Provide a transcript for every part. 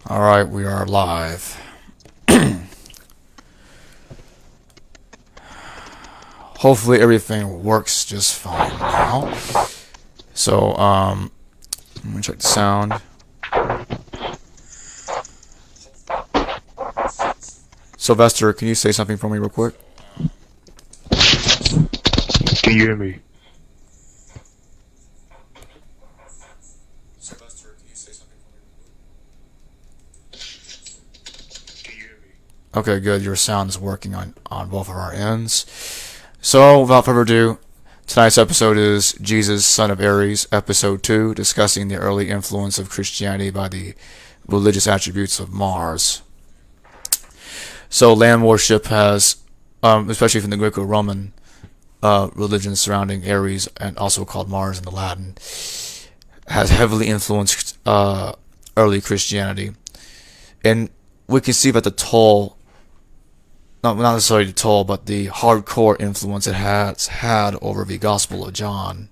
Alright, we are live. Hopefully everything works just fine now. So, let me check the sound. Sylvester, can you say something for me real quick? Can you hear me? Sylvester, can you say something for me? Can you hear me? Okay, good. Your sound is working on both of our ends. So, without further ado, tonight's episode is Jesus, Son of Ares, Episode 2, discussing the early influence of Christianity by the religious attributes of Mars. So, land worship has, especially from the Greco-Roman religion surrounding Ares, and also called Mars in the Latin, has heavily influenced early Christianity. And we can see that the toll, not necessarily the toll, but the hardcore influence it has had over the Gospel of John.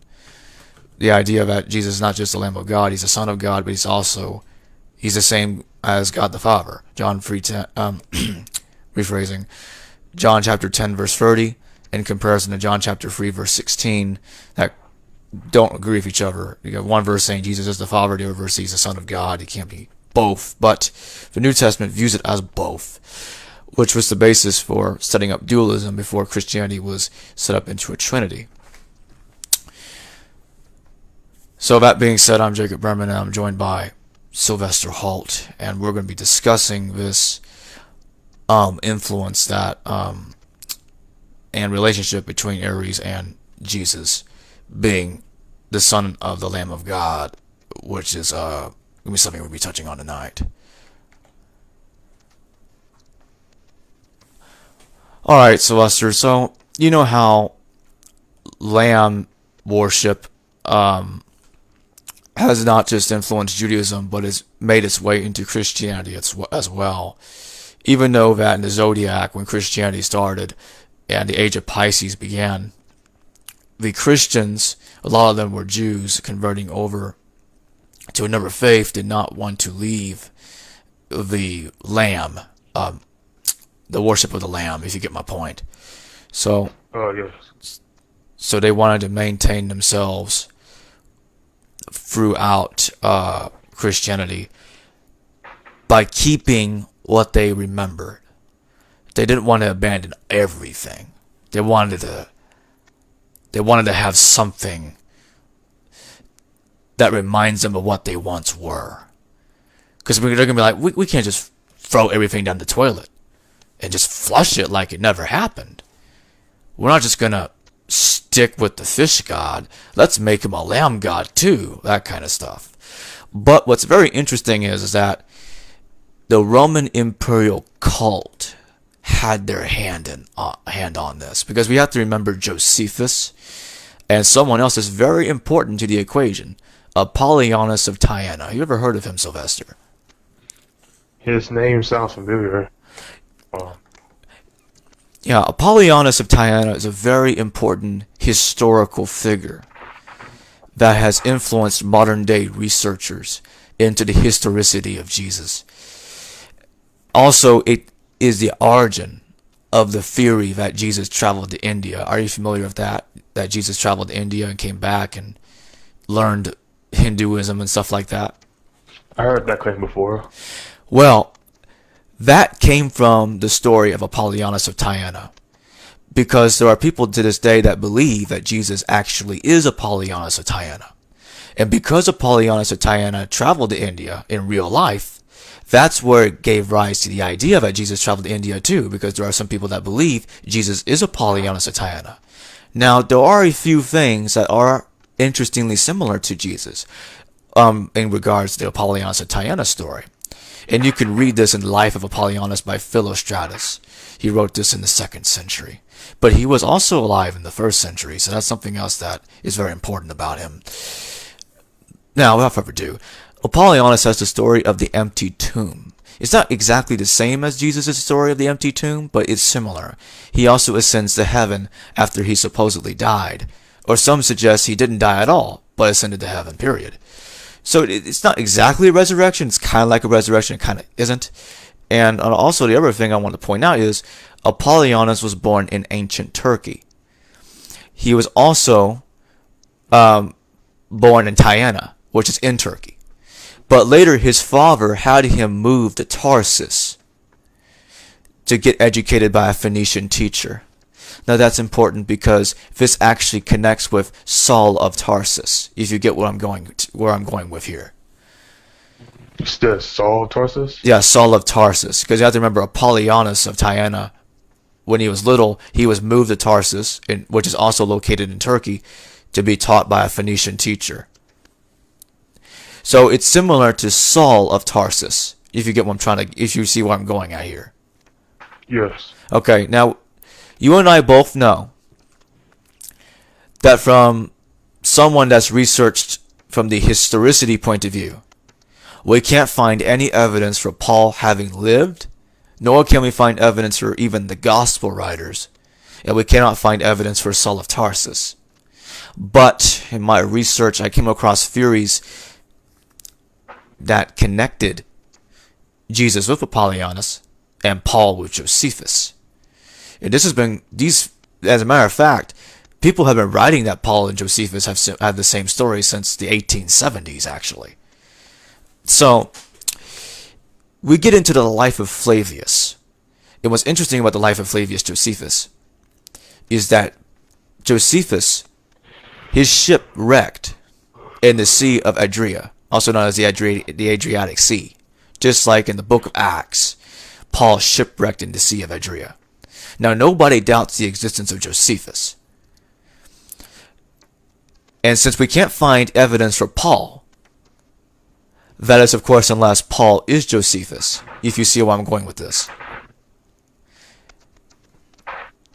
The idea that Jesus is not just the Lamb of God, he's the Son of God, but he's the same as God the Father. John 3:10, rephrasing, John chapter 10 verse 30, in comparison to John chapter 3 verse 16, that don't agree with each other. You got one verse saying Jesus is the Father, the other verse he's the Son of God. He can't be both, but the New Testament views it as both, which was the basis for setting up dualism before Christianity was set up into a trinity. So that being said, I'm Jacob Berman, and I'm joined by Sylvester Holt, and we're going to be discussing this influence that and relationship between Ares and Jesus being the son of the Lamb of God, which is going to be something we'll be touching on tonight. Alright, Sylvester, so you know how lamb worship has not just influenced Judaism, but has made its way into Christianity as well. Even though that in the Zodiac, when Christianity started and the age of Pisces began, the Christians, a lot of them were Jews converting over to another faith, did not want to leave the lamb, the worship of the lamb, if you get my point. So, Yes. so they wanted to maintain themselves throughout Christianity by keeping what they remembered. They didn't want to abandon everything. They wanted to have something that reminds them of what they once were. Because they're going to be like, we can't just throw everything down the toilet and just flush it like it never happened. We're not just going to stick with the fish god. Let's make him a lamb god too. That kind of stuff. But what's very interesting is that the Roman Imperial Cult had their hand on this. Because we have to remember Josephus and someone else is very important to the equation. Apollonius of Tyana. You ever heard of him, Sylvester? His name sounds familiar. Yeah, Apollonius of Tyana is a very important historical figure that has influenced modern day researchers into the historicity of Jesus. Also, it is the origin of the theory that Jesus traveled to India. Are you familiar with that? That Jesus traveled to India and came back and learned Hinduism and stuff like that? I heard that claim before. Well, that came from the story of Apollonius of Tyana. Because there are people to this day that believe that Jesus actually is Apollonius of Tyana. And because Apollonius of Tyana traveled to India in real life, that's where it gave rise to the idea that Jesus traveled to India too, because there are some people that believe Jesus is Apollonius of Tyana. Now, there are a few things that are interestingly similar to Jesus in regards to the Apollonius of Tyana story. And you can read this in the Life of Apollonius by Philostratus. He wrote this in the 2nd century. But he was also alive in the 1st century, so that's something else that is very important about him. Now, without further ado, Apollonius has the story of the empty tomb. It's not exactly the same as Jesus' story of the empty tomb, but it's similar. He also ascends to heaven after he supposedly died. Or some suggest he didn't die at all, but ascended to heaven, period. So it's not exactly a resurrection. It's kind of like a resurrection. It kind of isn't. And also the other thing I want to point out is Apollonius was born in ancient Turkey. He was also born in Tyana, which is in Turkey. But later his father had him move to Tarsus to get educated by a Phoenician teacher. Now that's important because this actually connects with Saul of Tarsus, if you get where I'm going with here. It's the Saul of Tarsus? Yeah, Saul of Tarsus. Because you have to remember Apollonius of Tyana, when he was little, he was moved to Tarsus, which is also located in Turkey, to be taught by a Phoenician teacher. So it's similar to Saul of Tarsus, if you see what I'm going at here. Yes. Okay, now, you and I both know that from someone that's researched from the historicity point of view, we can't find any evidence for Paul having lived, nor can we find evidence for even the gospel writers, and we cannot find evidence for Saul of Tarsus. But in my research, I came across theories that connected Jesus with Apollonius and Paul with Josephus. And as a matter of fact, people have been writing that Paul and Josephus have had the same story since the 1870s, actually. So, we get into the life of Flavius. And what's interesting about the life of Flavius Josephus is that Josephus, his ship wrecked in the Sea of Adria, also known as the Adriatic Sea. Just like in the book of Acts, Paul shipwrecked in the Sea of Adria. Now, nobody doubts the existence of Josephus. And since we can't find evidence for Paul, that is, of course, unless Paul is Josephus, if you see where I'm going with this.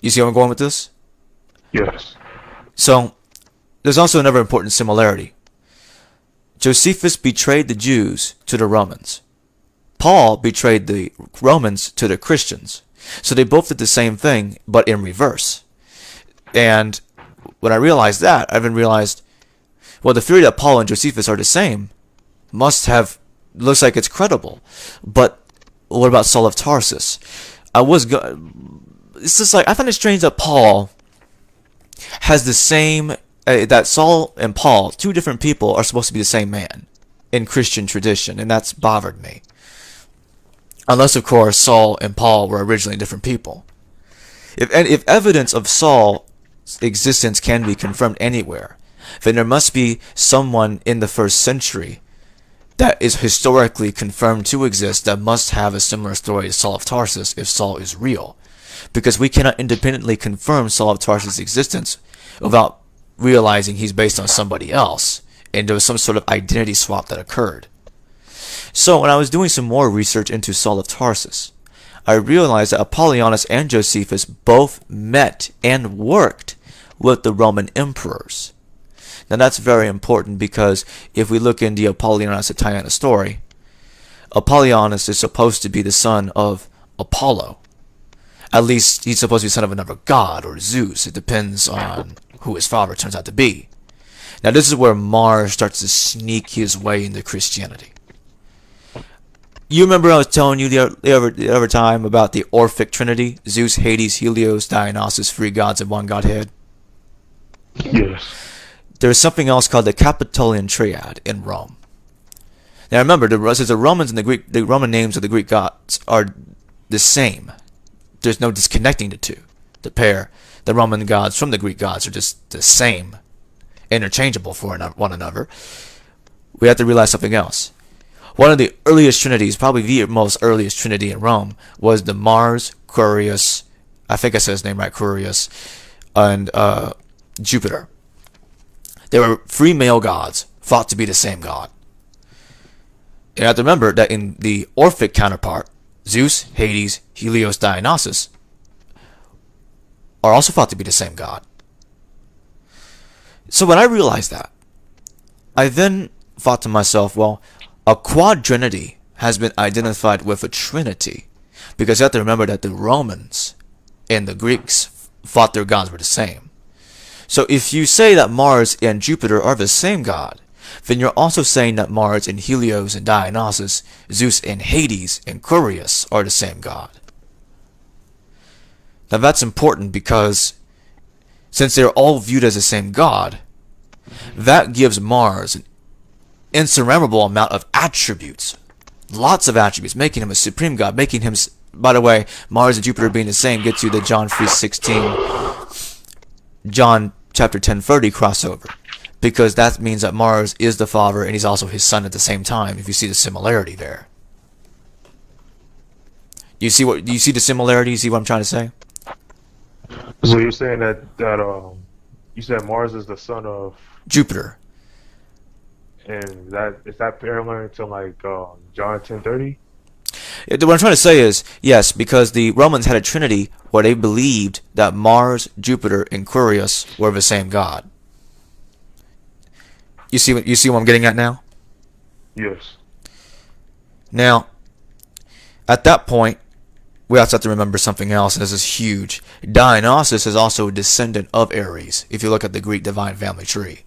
You see where I'm going with this? Yes. So, there's also another important similarity. Josephus betrayed the Jews to the Romans. Paul betrayed the Romans to the Christians. So they both did the same thing, but in reverse. And when I realized that, I even realized, well, the theory that Paul and Josephus are the same looks like it's credible. But what about Saul of Tarsus? It's just like, I find it strange that Paul has the same, that Saul and Paul, two different people, are supposed to be the same man in Christian tradition, and that's bothered me. Unless, of course, Saul and Paul were originally different people. If evidence of Saul's existence can be confirmed anywhere, then there must be someone in the first century that is historically confirmed to exist that must have a similar story to Saul of Tarsus if Saul is real. Because we cannot independently confirm Saul of Tarsus' existence without realizing he's based on somebody else, and there was some sort of identity swap that occurred. So when I was doing some more research into Saul of Tarsus, I realized that Apollonius and Josephus both met and worked with the Roman emperors. Now that's very important because if we look in the Apollonius at Tyana story, Apollonius is supposed to be the son of Apollo. At least he's supposed to be the son of another god or Zeus. It depends on who his father turns out to be. Now this is where Mars starts to sneak his way into Christianity. You remember I was telling you the other time about the Orphic Trinity? Zeus, Hades, Helios, Dionysus, three gods and one godhead? Yes. There's something else called the Capitolian Triad in Rome. Now remember, the Romans and the Roman names of the Greek gods are the same. There's no disconnecting the two. The Roman gods from the Greek gods are just the same, interchangeable for one another. We have to realize something else. One of the earliest trinities, probably the most earliest trinity in Rome, was the Mars, Quirinus, I think I said his name right, Quirinus, and Jupiter. They were three male gods, thought to be the same god. You have to remember that in the Orphic counterpart, Zeus, Hades, Helios, Dionysus are also thought to be the same god. So when I realized that, I then thought to myself, well, a quadrinity has been identified with a trinity, because you have to remember that the Romans and the Greeks thought their gods were the same. So if you say that Mars and Jupiter are the same god, then you're also saying that Mars and Helios and Dionysus, Zeus and Hades and Curious are the same god. Now that's important because since they're all viewed as the same god, that gives Mars an insurmountable amount of attributes. Lots of attributes, making him a supreme god, making him, by the way, Mars and Jupiter being the same gets you the John 3:16, John chapter 10:30 crossover. Because that means that Mars is the father and he's also his son at the same time, if you see the similarity there. Do you see the similarity? You see what I'm trying to say? So you're saying that you said Mars is the son of Jupiter. and that is that parallel to like John 10:30? What I'm trying to say is, yes, because the Romans had a trinity where they believed that Mars, Jupiter, and Curious were the same god. You see what I'm getting at now? Yes. Now, at that point, we also have to remember something else, and this is huge. Dionysus is also a descendant of Ares, if you look at the Greek divine family tree.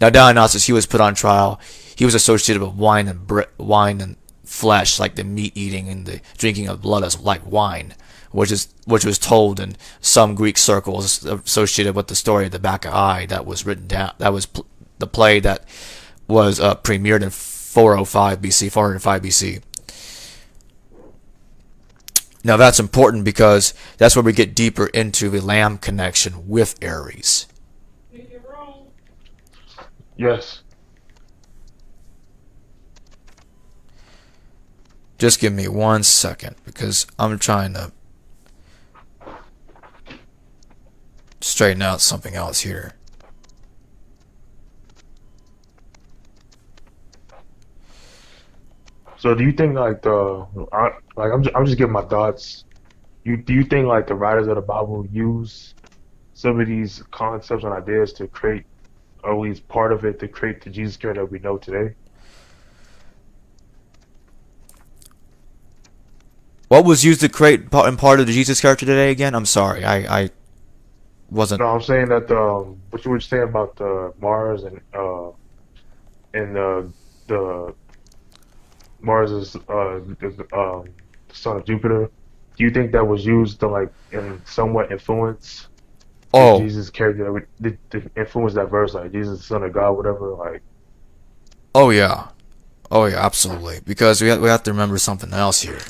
Now, Dionysus, he was put on trial. He was associated with wine and flesh, like the meat eating and the drinking of blood as like wine, which was told in some Greek circles associated with the story of the Bacchae that was written down. That was the play that was premiered in 405 BC. Now that's important because that's where we get deeper into the lamb connection with Ares. Yes. Just give me 1 second because I'm trying to straighten out something else here. So do you think like I'm just giving my thoughts. Do you think like the writers of the Bible use some of these concepts and ideas to create, or at least part of it, to create the Jesus character that we know today? What was used to create part of the Jesus character today again? I'm sorry, I wasn't. No, I'm saying that what you were saying about Mars and the Mars is the son of Jupiter. Do you think that was used to like in somewhat influence Oh, Jesus' character, to influence that verse, like Jesus, the Son of God, whatever? Like, oh yeah, absolutely. Because we have to remember something else here.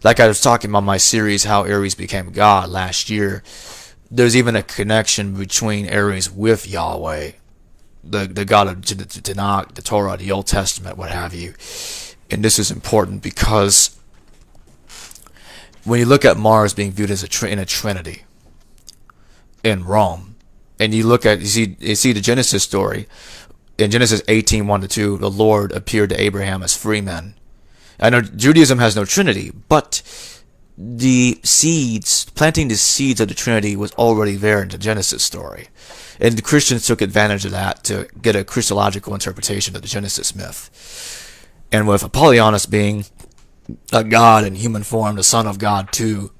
Like I was talking about my series, how Ares became God last year. There's even a connection between Ares with Yahweh, the God of the Tanakh, the Torah, the Old Testament, what have you. And this is important because when you look at Mars being viewed as in a trinity in Rome, and you see the Genesis story in Genesis 18:1-2, the Lord appeared to Abraham as free men. I know Judaism has no trinity, but the seeds, planting the seeds of the Trinity was already there in the Genesis story. And the Christians took advantage of that to get a Christological interpretation of the Genesis myth. And with Apollonius being a god in human form, the son of God too,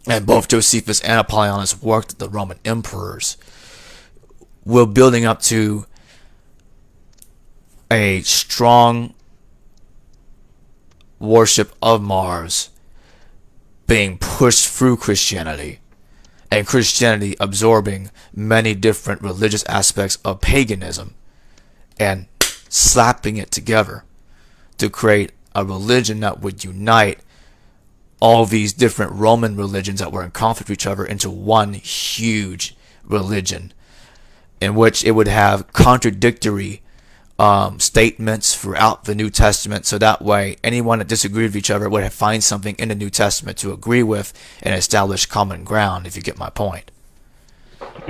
and both Josephus and Apollonius worked with the Roman emperors, we're building up to a strong worship of Mars being pushed through Christianity, and Christianity absorbing many different religious aspects of paganism and slapping it together to create a religion that would unite all these different Roman religions that were in conflict with each other into one huge religion, in which it would have contradictory statements throughout the New Testament, so that way anyone that disagreed with each other would find something in the New Testament to agree with and establish common ground, if you get my point.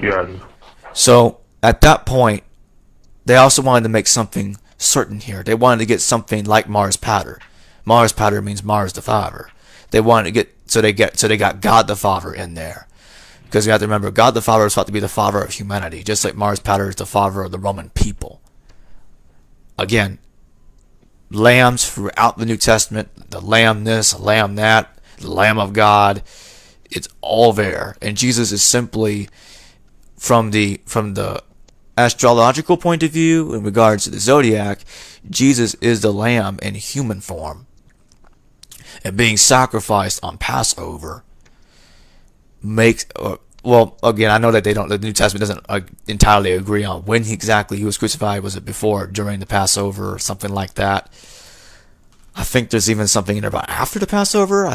yeah, So at that point, they also wanted to make something certain here. They wanted to get something like Mars Pater. Mars Pater means Mars the Father. They wanted to get so they got God the Father in there, because you have to remember God the Father is thought to be the father of humanity, just like Mars Pater is the father of the Roman people. Again, lambs throughout the New Testament, the lamb this, the lamb that, the Lamb of God, it's all there. And Jesus is simply from the astrological point of view, in regards to the zodiac, Jesus is the lamb in human form. And being sacrificed on Passover makes, well, again, I know that the New Testament doesn't entirely agree on when exactly he was crucified. Was it before, during the Passover, or something like that? I think there's even something in there about after the Passover.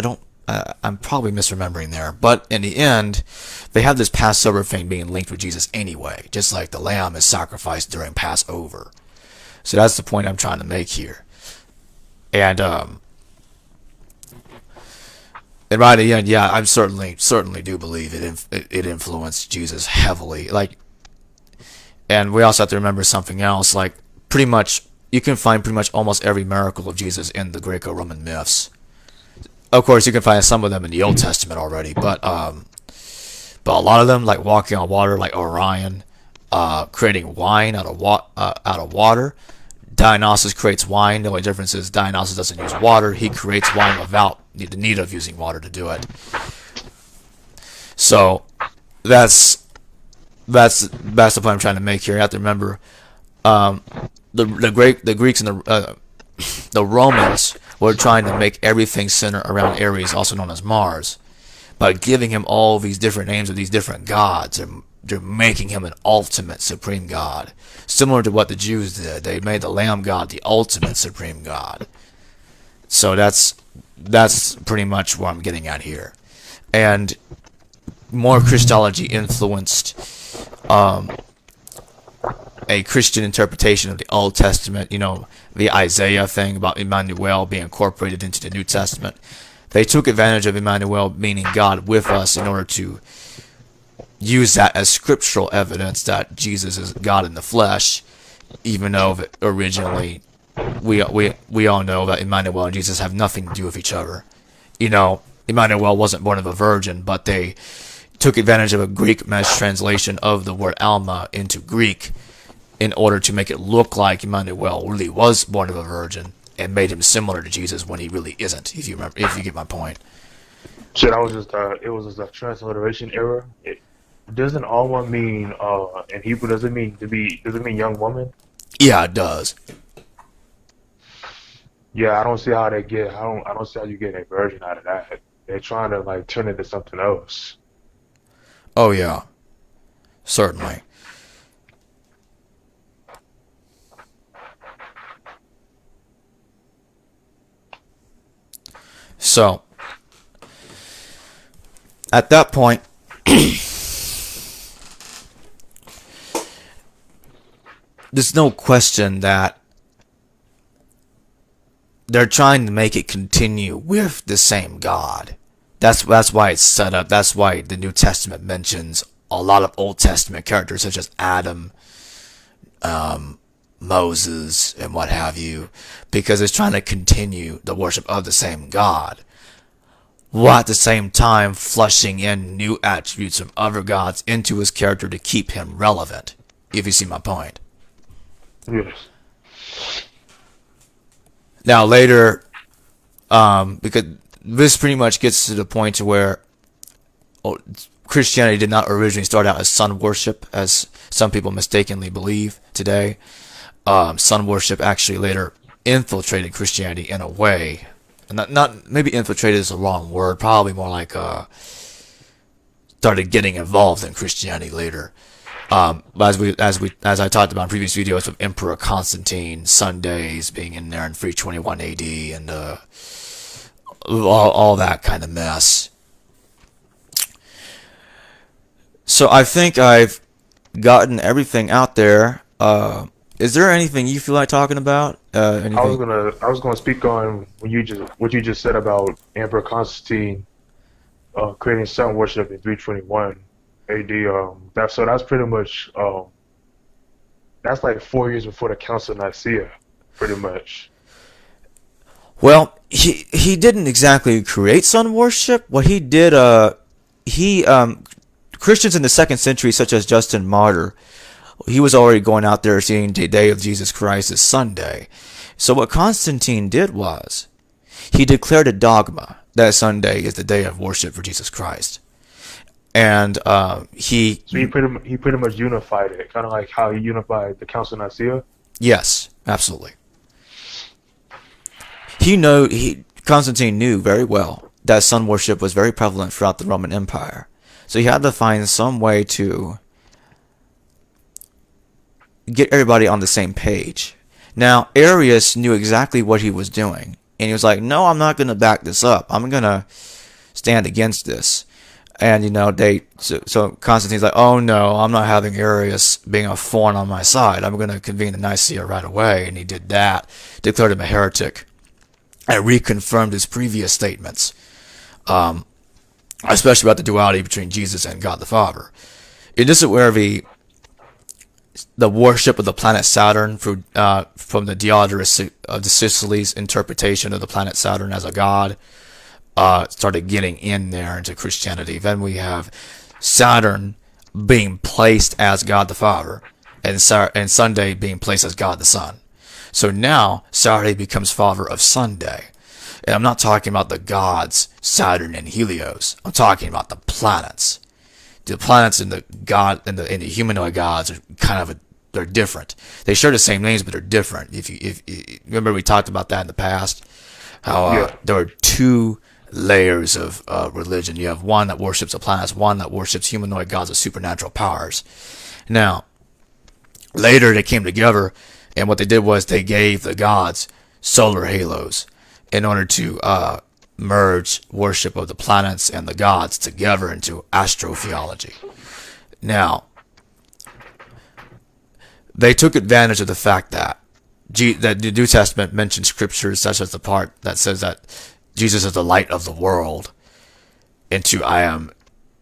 I'm probably misremembering there. But in the end, they have this Passover thing being linked with Jesus anyway, just like the lamb is sacrificed during Passover. So that's the point I'm trying to make here. And by the end, yeah, I certainly do believe it influenced Jesus heavily. And we also have to remember something else. Pretty much, you can find pretty much almost every miracle of Jesus in the Greco-Roman myths. Of course, you can find some of them in the Old Testament already, but a lot of them, like walking on water, like Orion, creating wine out of water. Dionysus creates wine. The only difference is Dionysus doesn't use water. He creates wine without the need of using water to do it. So that's the point I'm trying to make here. You have to remember, the Greeks and the Romans were trying to make everything center around Ares, also known as Mars, by giving him all these different names of these different gods. They're making him an ultimate supreme god, similar to what the Jews did. They made the Lamb God the ultimate supreme god. So that's pretty much what I'm getting at here. And more Christology influenced a Christian interpretation of the Old Testament. The Isaiah thing about Emmanuel being incorporated into the New Testament. They took advantage of Emmanuel, meaning God with us, in order to use that as scriptural evidence that Jesus is God in the flesh, even though originally we all know that Emmanuel and Jesus have nothing to do with each other. Emmanuel wasn't born of a virgin, but they took advantage of a Greek mesh translation of the word Alma into Greek in order to make it look like Emmanuel really was born of a virgin, and made him similar to Jesus when he really isn't. If you get my point. Shit, it was just a transliteration error. Doesn't Alma mean in Hebrew? Does it mean young woman? Yeah, it does. Yeah, I don't see how I don't see how you get a version out of that. They're trying to turn it into something else. Oh yeah, certainly. So at that point, there's no question that they're trying to make it continue with the same God. That's why it's set up. That's why the New Testament mentions a lot of Old Testament characters such as Adam, Moses, and what have you, because it's trying to continue the worship of the same God, while at the same time flushing in new attributes from other gods into his character to keep him relevant, if you see my point. Yes. Now later, because this pretty much gets to the point where Christianity did not originally start out as sun worship, as some people mistakenly believe today. Sun worship actually later infiltrated Christianity in a way. Not maybe infiltrated is the wrong word. Probably more like started getting involved in Christianity later. As I talked about in previous videos with Emperor Constantine, Sundays being in there in 321 AD, and all that kind of mess. So I think I've gotten everything out there. Is there anything you feel like talking about? Anything? I was gonna speak on what you just said about Emperor Constantine creating sun worship in 321 AD. That's pretty much that's like 4 years before the Council of Nicaea, pretty much. Well, he didn't exactly create sun worship. What he did, Christians in the 2nd century, such as Justin Martyr, he was already going out there seeing the day of Jesus Christ as Sunday. So what Constantine did was, he declared a dogma that Sunday is the day of worship for Jesus Christ. And So he pretty much unified it, kind of like how he unified the Council of Nicaea. yes, absolutely. Constantine knew very well that sun worship was very prevalent throughout the Roman Empire. So he had to find some way to get everybody on the same page. Now, ARES knew exactly what he was doing, and he was like, no, I'm not going to back this up. I'm going to stand against this. And, so Constantine's like, oh no, I'm not having ARES being a thorn on my side. I'm going to convene the Nicaea right away. And he did that, declared him a heretic, and reconfirmed his previous statements, especially about the duality between Jesus and God the Father. And this is where the worship of the planet Saturn from the Diodorus of the Sicily's interpretation of the planet Saturn as a god started getting in there into Christianity. Then we have Saturn being placed as God the Father, and Sunday being placed as God the Son. So now Saturday becomes father of Sunday. And I'm not talking about the gods Saturn and Helios. I'm talking about the planets. The planets and the humanoid gods are they're different. They share the same names, but they're different. If you remember, we talked about that in the past. How there are two layers of religion. You have one that worships the planets, one that worships humanoid gods of supernatural powers. Now, later they came together, and what they did was they gave the gods solar halos in order to merge worship of the planets and the gods together into astrotheology. Now, they took advantage of the fact that the New Testament mentions scriptures such as the part that says that Jesus is the light of the world, into I am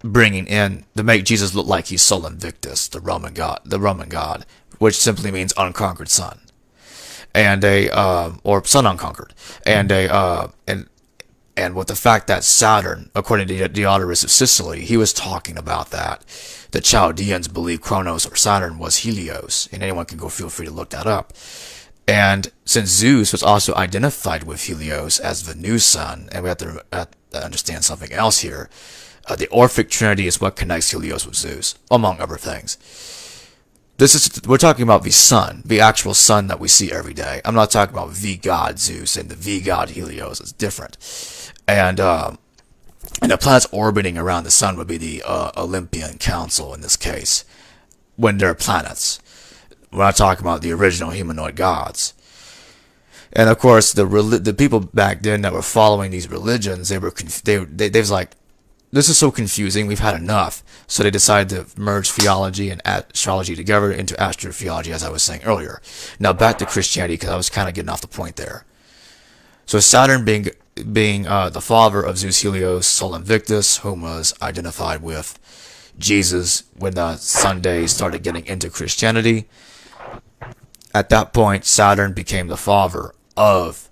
bringing in to make Jesus look like he's Sol Invictus, the Roman god, which simply means unconquered sun, and or sun unconquered, and with the fact that Saturn, according to Diodorus of Sicily, he was talking about that. The Chaldeans believed Kronos or Saturn was Helios, and anyone can feel free to look that up. And since Zeus was also identified with Helios as the new sun, and we have to understand something else here, the Orphic Trinity is what connects Helios with Zeus, among other things. We're talking about the sun, the actual sun that we see every day. I'm not talking about the god Zeus and the god Helios. It's different. And the planets orbiting around the sun would be the Olympian Council in this case, when they're planets. We're not talking about the original humanoid gods. And of course, the people back then that were following these religions, they was like, this is so confusing, we've had enough. So they decided to merge theology and astrology together into astrotheology, as I was saying earlier. Now back to Christianity, because I was kind of getting off the point there. So Saturn being the father of Zeus, Helios, Sol Invictus, whom was identified with Jesus when the Sunday started getting into Christianity. At that point, Saturn became the father of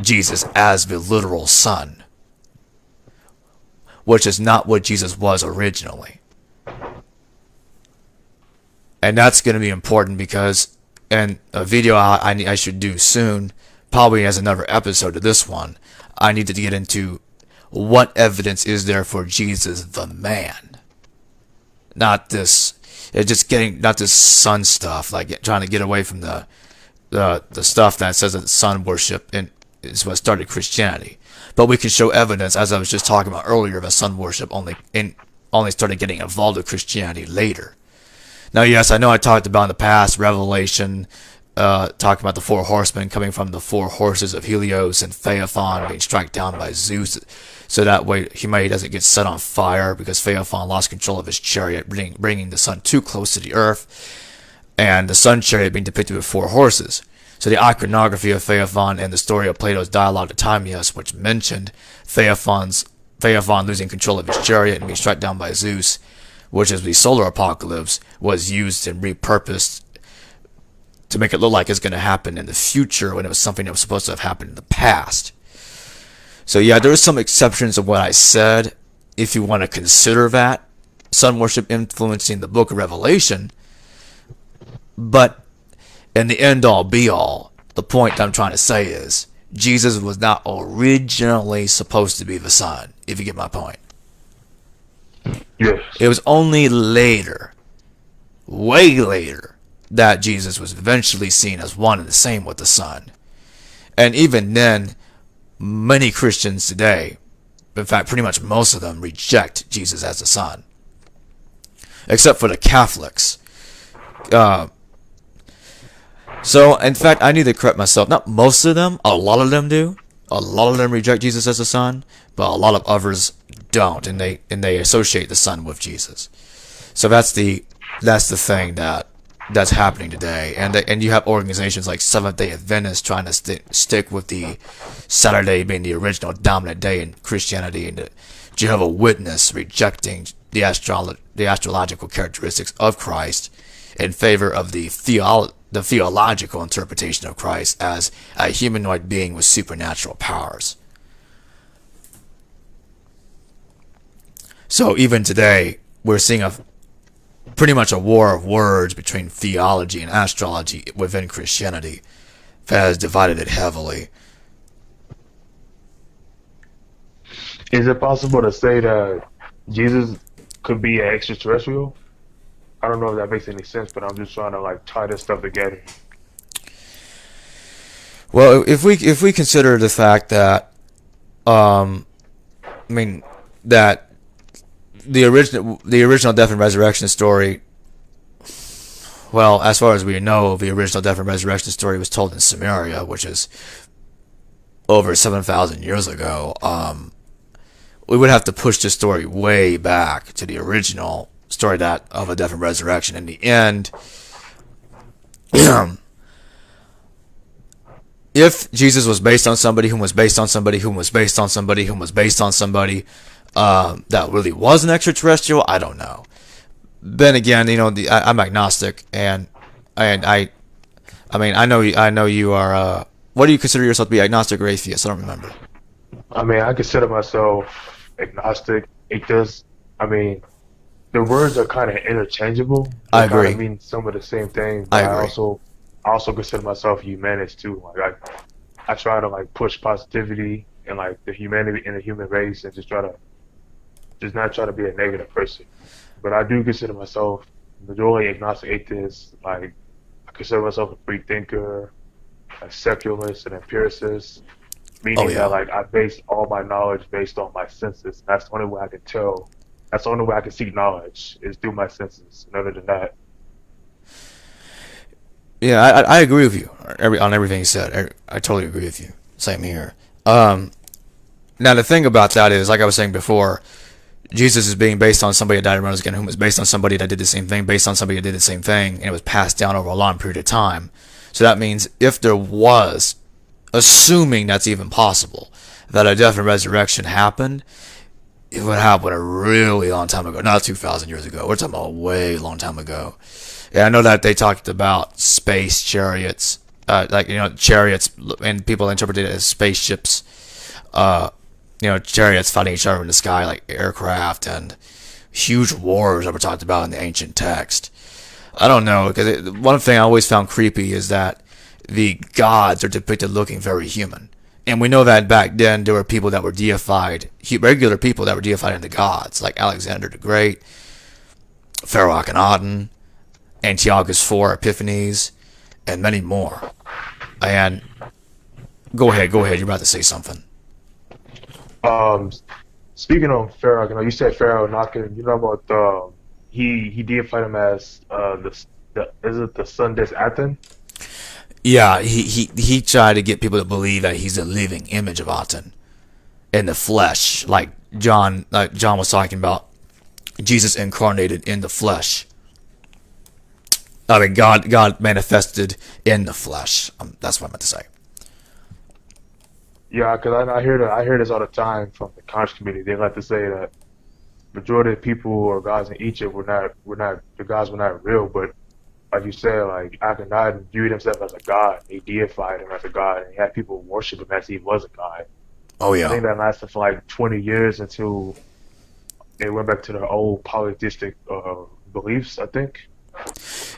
Jesus as the literal son, which is not what Jesus was originally. And that's going to be important because in a video I should do soon, probably as another episode of this one, I need to get into what evidence is there for Jesus the man. Not this sun stuff, like trying to get away from the stuff that says that sun worship is what started Christianity. But we can show evidence, as I was just talking about earlier, that sun worship only started getting involved with Christianity later. Now, yes, I know I talked about in the past Revelation, talking about the four horsemen coming from the four horses of Helios and Phaethon being struck down by Zeus, so that way humanity doesn't get set on fire because Phaethon lost control of his chariot, bringing the sun too close to the earth, and the sun chariot being depicted with four horses. So the iconography of Phaethon and the story of Plato's dialogue to Timaeus, which mentioned Phaethon losing control of his chariot and being struck down by Zeus, which is the solar apocalypse, was used and repurposed to make it look like it's going to happen in the future when it was something that was supposed to have happened in the past. So yeah, there are some exceptions of what I said, if you want to consider that. Sun worship influencing the book of Revelation. But in the end-all, be-all, the point that I'm trying to say is, Jesus was not originally supposed to be the Son, if you get my point. It Yes. was only later, way later, that Jesus was eventually seen as one and the same with the Son. And even then, many Christians today, in fact, pretty much most of them, reject Jesus as the Son, except for the Catholics. Uh, so, in fact, I need to correct myself. Not most of them, a lot of them do. A lot of them reject Jesus as the Son, but a lot of others don't, and they associate the Son with Jesus. So that's the thing that's happening today, and you have organizations like Seventh Day Adventists trying to stick with the Saturday being the original dominant day in Christianity, and the Jehovah's Witness rejecting the astrological characteristics of Christ in favor of the theological interpretation of Christ as a humanoid being with supernatural powers. So even today, we're seeing pretty much a war of words between theology and astrology within Christianity that has divided it heavily. Is it possible to say that Jesus could be an extraterrestrial? I don't know if that makes any sense, but I'm just trying to like tie this stuff together. Well, if we consider the fact that, I mean, that the original death and resurrection story, well, as far as we know, the original death and resurrection story was told in Samaria, which is over 7,000 years ago. We would have to push this story way back to the original story that of a death and resurrection. In the end, if Jesus was based on somebody who was based on somebody who was based on somebody who was based on somebody that really was an extraterrestrial, I don't know. Then again, I'm agnostic, and I mean, I know you are. What do you consider yourself to be, agnostic or atheist? I don't remember. I mean, I consider myself agnostic, atheist. I mean, the words are kind of interchangeable. They I kind of agree. mean some of the same thing, I but I agree. also I also consider myself humanist too. Like I try to like push positivity and like the humanity in the human race and just not try to be a negative person. But I do consider myself majority agnostic atheist. Like I consider myself a free thinker, a secularist, an empiricist, Oh meaning that yeah. like I base all my knowledge based on my senses. That's the only way I can tell. That's the only way I can seek knowledge is through my senses. And other than that, Yeah, I agree with you on everything you said. I totally agree with you. Same here. Um, Now the thing about that is, like I was saying before, Jesus is being based on somebody that died and rose again, who was based on somebody that did the same thing, based on somebody that did the same thing, and it was passed down over a long period of time. So that means if there was, assuming that's even possible, that a death and resurrection happened, it would happen a really long time ago, not 2,000 years ago. We're talking about a way long time ago. Yeah, I know that they talked about space chariots, chariots, and people interpreted it as spaceships. Uh, Chariots fighting each other in the sky like aircraft, and huge wars that were talked about in the ancient text. I don't know, because one thing I always found creepy is that the gods are depicted looking very human. And we know that back then there were people that were deified, regular people that were deified into gods, like Alexander the Great, Pharaoh Akhenaten, Antiochus IV Epiphanes, and many more. And go ahead, you're about to say something. um, speaking of Pharaoh, you said Pharaoh knocking. You know about he deified him as the is it the sun disk Aten? Yeah, he tried to get people to believe that he's a living image of Aten in the flesh, like John was talking about, Jesus incarnated in the flesh. I mean, God manifested in the flesh. That's what I meant to say. Yeah, because I hear this all the time from the conscious community. They like to say that majority of people or gods in Egypt were not the gods were not real, but like you said, like Akhenaten viewed himself as a god. He deified him as a god, and he had people worship him as he was a god. Oh I yeah, think that lasted for like 20 years until they went back to their old polytheistic beliefs. I think.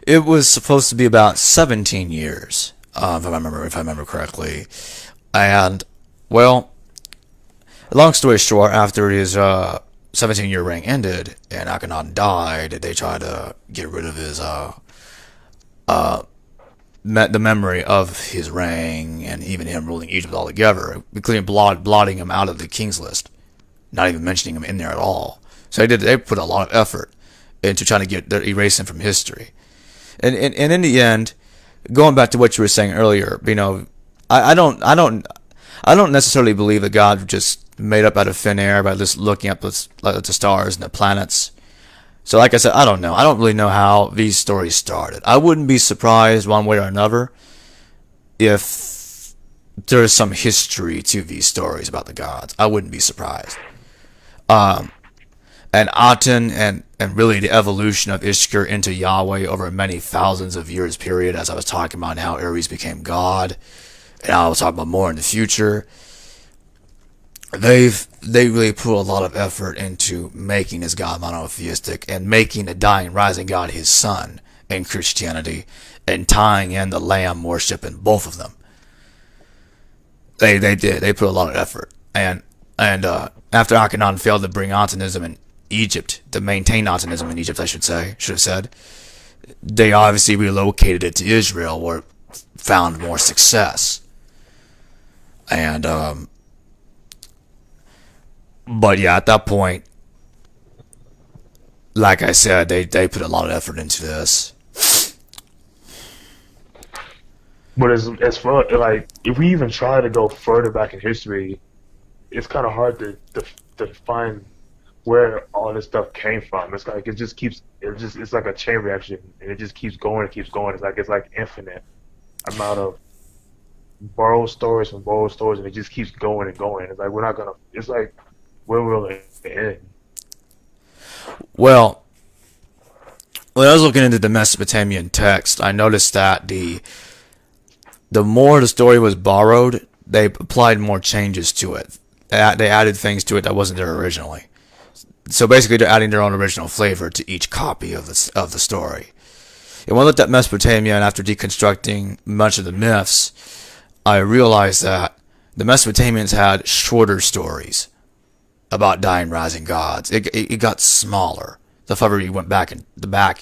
it was supposed to be about 17 years, if I remember correctly. And well, long story short, after his 17-year reign ended and Akhenaten died, they tried to get rid of his the memory of his reign and even him ruling Egypt altogether, including blotting him out of the king's list, not even mentioning him in there at all. So they put a lot of effort into trying to erase him from history. And in the end, going back to what you were saying earlier, I don't necessarily believe that God just made up out of thin air by just looking up at the stars and the planets. So like I said, I don't know. I don't really know how these stories started. I wouldn't be surprised one way or another if there's some history to these stories about the gods. I wouldn't be surprised. And Aten and really the evolution of Ishkur into Yahweh over many thousands of years period, as I was talking about how Ares became God, and I'll talk about more in the future. They really put a lot of effort into making this God monotheistic and making the dying rising God his son in Christianity and tying in the lamb worship in both of them. They did. They put a lot of effort. And after Akhenaten failed to bring Atenism in Egypt, to maintain Atenism in Egypt, I should have said, they obviously relocated it to Israel where it found more success. And but yeah, at that point, like I said, they put a lot of effort into this. But as far like if we even try to go further back in history, it's kind of hard to find where all this stuff came from. It's like it's like a chain reaction, and it just keeps going and keeps going. It's like infinite amount of borrowed stories from borrowed stories, and it just keeps going and going. It's like we're not gonna. It's like where will it end? Well, when I was looking into the Mesopotamian text, I noticed that the more the story was borrowed, they applied more changes to it. They added things to it that wasn't there originally. So basically, they're adding their own original flavor to each copy of the story. And when I looked at Mesopotamia and after deconstructing much of the myths, I realized that the Mesopotamians had shorter stories about dying rising gods. It got smaller the further you went back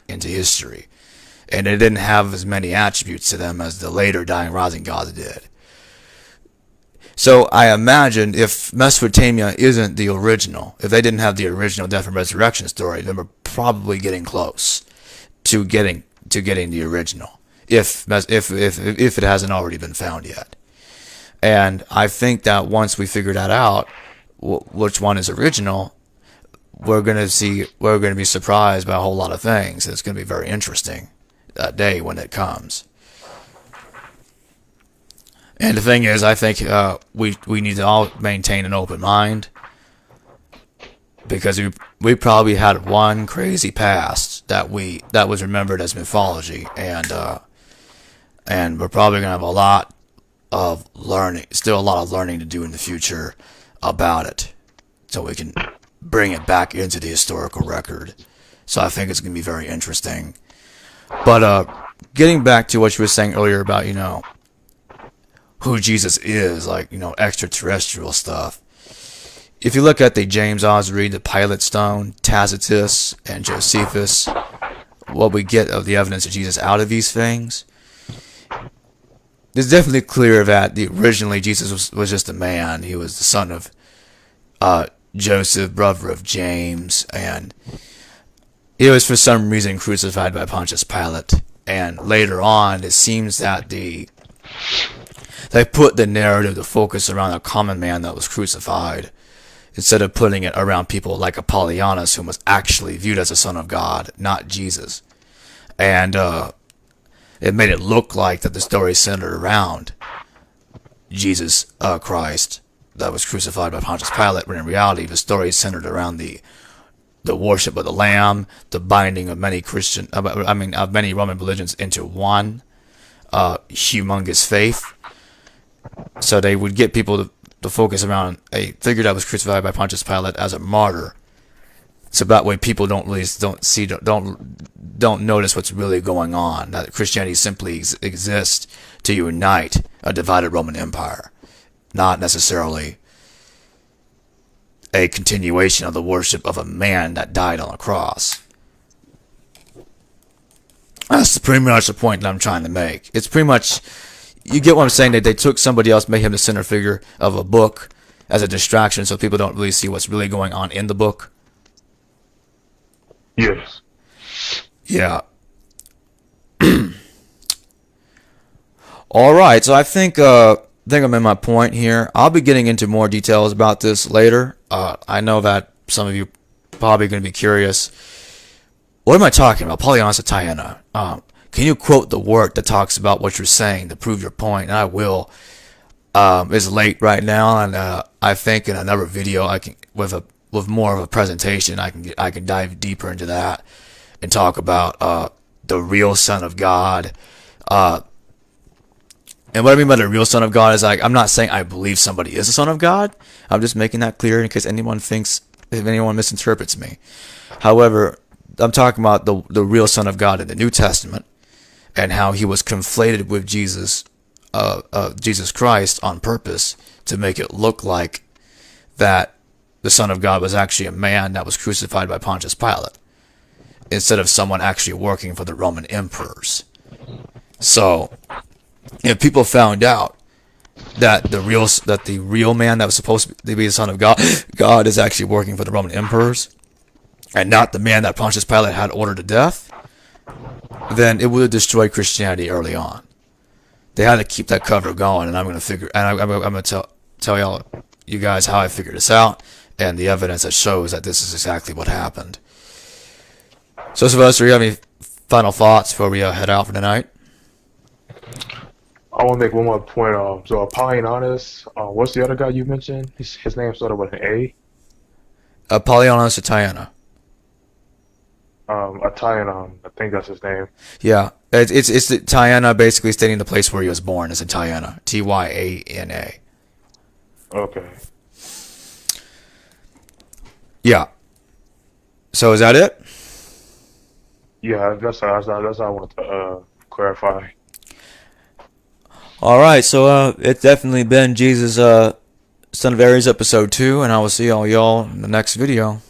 into history, and it didn't have as many attributes to them as the later dying rising gods did. So I imagine if Mesopotamia isn't the original, if they didn't have the original death and resurrection story, then we're probably getting close to getting the original, if it hasn't already been found yet. And I think that once we figure that out, which one is original, we're going to be surprised by a whole lot of things. It's going to be very interesting that day when it comes. And the thing is, I think we need to all maintain an open mind, because we probably had one crazy past that was remembered as mythology, and we're probably gonna have a lot of learning to do in the future about it, so we can bring it back into the historical record. So I think it's gonna be very interesting. But getting back to what you were saying earlier about who Jesus is, like, extraterrestrial stuff. If you look at the James Osried, the Pilate Stone, Tacitus, and Josephus, what we get of the evidence of Jesus out of these things, it's definitely clear that originally Jesus was just a man. He was the son of Joseph, brother of James, and he was for some reason crucified by Pontius Pilate. And later on, it seems that they put the narrative to focus around a common man that was crucified, instead of putting it around people like Apollonius, who was actually viewed as a son of God, not Jesus. And it made it look like that the story centered around Jesus Christ that was crucified by Pontius Pilate, when in reality the story centered around the worship of the Lamb, the binding of many many Roman religions into one humongous faith. So they would get people to focus around a figure that was crucified by Pontius Pilate as a martyr. So that way people don't notice what's really going on. That Christianity simply exists to unite a divided Roman Empire, not necessarily a continuation of the worship of a man that died on a cross. That's pretty much the point that I'm trying to make. It's pretty much, you get what I'm saying, that they took somebody else, made him the center figure of a book as a distraction so people don't really see what's really going on in the book. Yes. Yeah. All right, so I think I'm in my point here. I'll be getting into more details about this later. I know that some of you probably going to be curious. What am I talking about? Apollonius of Tyana. Can you quote the work that talks about what you're saying to prove your point? And I will. It's late right now, and I think in another video I can, with more of a presentation, I can dive deeper into that and talk about the real Son of God. And what I mean by the real Son of God is, like, I'm not saying I believe somebody is the Son of God. I'm just making that clear in case anyone misinterprets me. However, I'm talking about the real Son of God in the New Testament and how he was conflated with Jesus Christ on purpose to make it look like that the Son of God was actually a man that was crucified by Pontius Pilate instead of someone actually working for the Roman emperors. So if people found out that the real man that was supposed to be the Son of God is actually working for the Roman emperors and not the man that Pontius Pilate had ordered to death, then it would have destroyed Christianity early on. They had to keep that cover going, and I'm going to tell you guys how I figured this out and the evidence that shows that this is exactly what happened. So, Sylvester, do you have any final thoughts before we head out for tonight? I want to make one more point. So Apollonius, what's the other guy you mentioned? His name started with an A. Apollonius of Tyana. Tyana, I think that's his name. Yeah, it's the Tyana, basically stating the place where he was born is in Tyana. Tyana. Okay. Yeah. So is that it? Yeah, that's all I wanted to clarify. All right, so it's definitely been Jesus, Son of Ares, episode 2, and I will see all y'all in the next video.